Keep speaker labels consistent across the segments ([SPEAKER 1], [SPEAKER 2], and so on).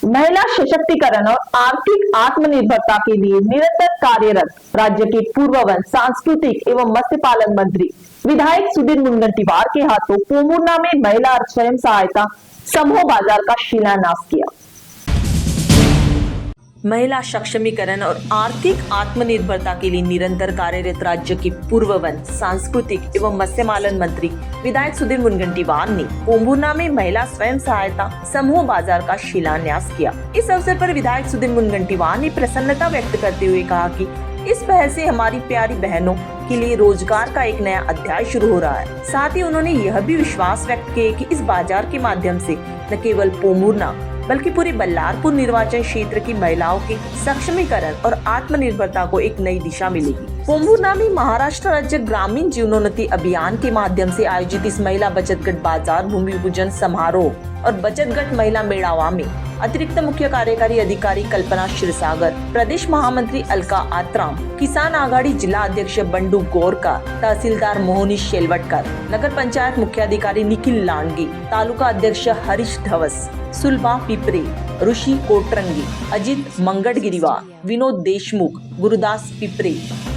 [SPEAKER 1] महिला सशक्तिकरण और आर्थिक आत्मनिर्भरता के लिए निरंतर कार्यरत राज्य के पूर्व वन सांस्कृतिक एवं मत्स्य पालन मंत्री विधायक सुधीर मुनगंटीवार के हाथों पोमुर्ना में महिला स्वयं सहायता समूह बाजार का शिलान्यास किया।
[SPEAKER 2] महिला सक्षमीकरण और आर्थिक आत्मनिर्भरता के लिए निरंतर कार्यरत राज्य के पूर्व वन सांस्कृतिक एवं मत्स्य पालन मंत्री विधायक सुधीर मुनगंटीवार ने पोमुर्ना में महिला स्वयं सहायता समूह बाजार का शिलान्यास किया। इस अवसर पर विधायक सुधीर मुनगंटीवार ने प्रसन्नता व्यक्त करते हुए कहा कि इस पहल से हमारी प्यारी बहनों के लिए रोजगार का एक नया अध्याय शुरू हो रहा है। साथ ही उन्होंने यह भी विश्वास व्यक्त किया कि इस बाजार के माध्यम से न केवल पोमुर्ना बल्कि पूरे बल्लारपुर निर्वाचन क्षेत्र की महिलाओं के सक्षमीकरण और आत्मनिर्भरता को एक नई दिशा मिलेगी। पोमुर्ना में महाराष्ट्र राज्य ग्रामीण जीवनोन्नति अभियान के माध्यम से आयोजित इस महिला बचत गट बाजार भूमि पूजन समारोह और बचत गट महिला मेळावा में अतिरिक्त मुख्य कार्यकारी अधिकारी कल्पना क्षीरसागर, प्रदेश महामंत्री अलका आत्राम, किसान आघाड़ी जिला अध्यक्ष बंडू गोरकर, तहसीलदार मोहनी शेलवटकर, नगर पंचायत मुख्याधिकारी निखिल लांडगे, तालुका अध्यक्ष हरीश धवस, सुलभा पिपरे, ऋषि कोटरंगी, अजित मंगड़गिरीवार, विनोद देशमुख, गुरुदास पिपरे,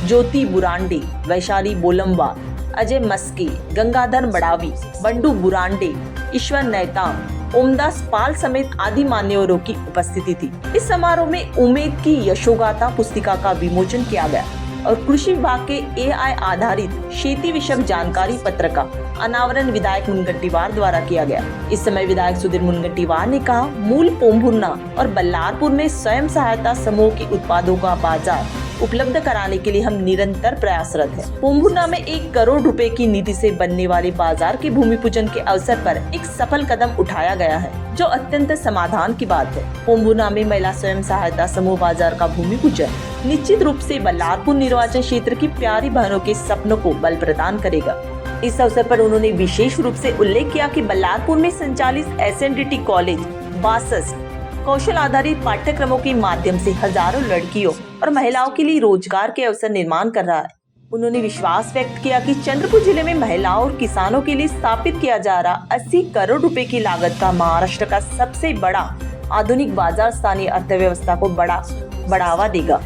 [SPEAKER 2] ज्योति बुरांडे, वैशाली बोलमवार, अजय मस्के, गंगाधर बड़ावी, बंडू बुरांडे, ईश्वर नेताम, ओमदास पाल समेत आदि मान्यवरों की उपस्थिति थी। इस समारोह में उम्मीद की यशोगाथा पुस्तिका का विमोचन किया गया और कृषि विभाग के AI आधारित खेती विषयक जानकारी पत्र का अनावरण विधायक मुनगंटीवार द्वारा किया गया। इस समय विधायक सुधीर मुनगंटीवार ने कहा, मूल पोमुर्ना और बल्लारपुर में स्वयं सहायता समूह के उत्पादों का बाजार उपलब्ध कराने के लिए हम निरंतर प्रयासरत हैं। पोमुर्ना में 1 करोड़ रुपए की निधि से बनने वाले बाजार के भूमि पूजन के अवसर पर एक सफल कदम उठाया गया है, जो अत्यंत समाधान की बात है। पोमुर्ना में महिला स्वयं सहायता समूह बाजार का भूमि पूजन निश्चित रूप से बल्लारपुर निर्वाचन क्षेत्र की प्यारी बहनों के सपनों को बल प्रदान करेगा। इस अवसर पर उन्होंने विशेष रूप से उल्लेख किया कि बल्लारपुर में संचालित SNDT कॉलेज 62 कौशल आधारित पाठ्यक्रमों के माध्यम से हजारों लड़कियों और महिलाओं के लिए रोजगार के अवसर निर्माण कर रहा है। उन्होंने विश्वास व्यक्त किया कि चंद्रपुर जिले में महिलाओं और किसानों के लिए स्थापित किया जा रहा 80 करोड़ रुपए की लागत का महाराष्ट्र का सबसे बड़ा आधुनिक बाजार स्थानीय अर्थव्यवस्था को बढ़ावा देगा।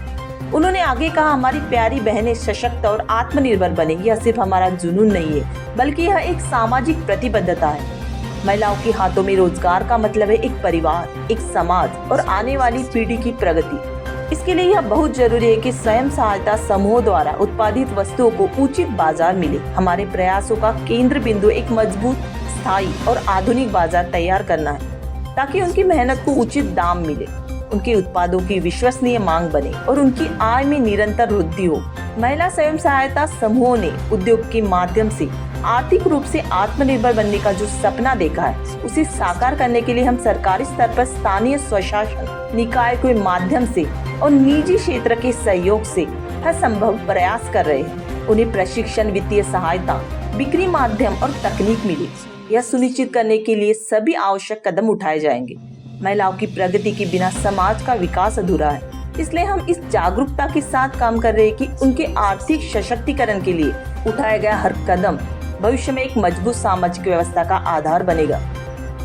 [SPEAKER 2] उन्होंने आगे कहा, हमारी प्यारी बहनें सशक्त और आत्मनिर्भर बने, यह सिर्फ हमारा जुनून नहीं है बल्कि यह एक सामाजिक प्रतिबद्धता है। महिलाओं के हाथों में रोजगार का मतलब है एक परिवार, एक समाज और आने वाली पीढ़ी की प्रगति। इसके लिए यह बहुत जरूरी है कि स्वयं सहायता समूह द्वारा उत्पादित वस्तुओं को उचित बाजार मिले। हमारे प्रयासों का केंद्र बिंदु एक मजबूत, स्थायी और आधुनिक बाजार तैयार करना है, ताकि उनकी मेहनत को उचित दाम मिले, उनके उत्पादों की विश्वसनीय मांग बने और उनकी आय में निरंतर वृद्धि हो। महिला स्वयं सहायता समूहों ने उद्योग के माध्यम से आर्थिक रूप से आत्मनिर्भर बनने का जो सपना देखा है, उसे साकार करने के लिए हम सरकारी स्तर पर स्थानीय स्वशासन निकाय के माध्यम से और निजी क्षेत्र के सहयोग से हर संभव प्रयास कर रहे हैं। उन्हें प्रशिक्षण, वित्तीय सहायता, बिक्री माध्यम और तकनीक मिले, यह सुनिश्चित करने के लिए सभी आवश्यक कदम उठाए जाएंगे। महिलाओं की प्रगति के बिना समाज का विकास अधूरा है, इसलिए हम इस जागरूकता के साथ काम कर रहे हैं कि उनके आर्थिक सशक्तिकरण के लिए उठाया गया हर कदम भविष्य में एक मजबूत सामाजिक व्यवस्था का आधार बनेगा।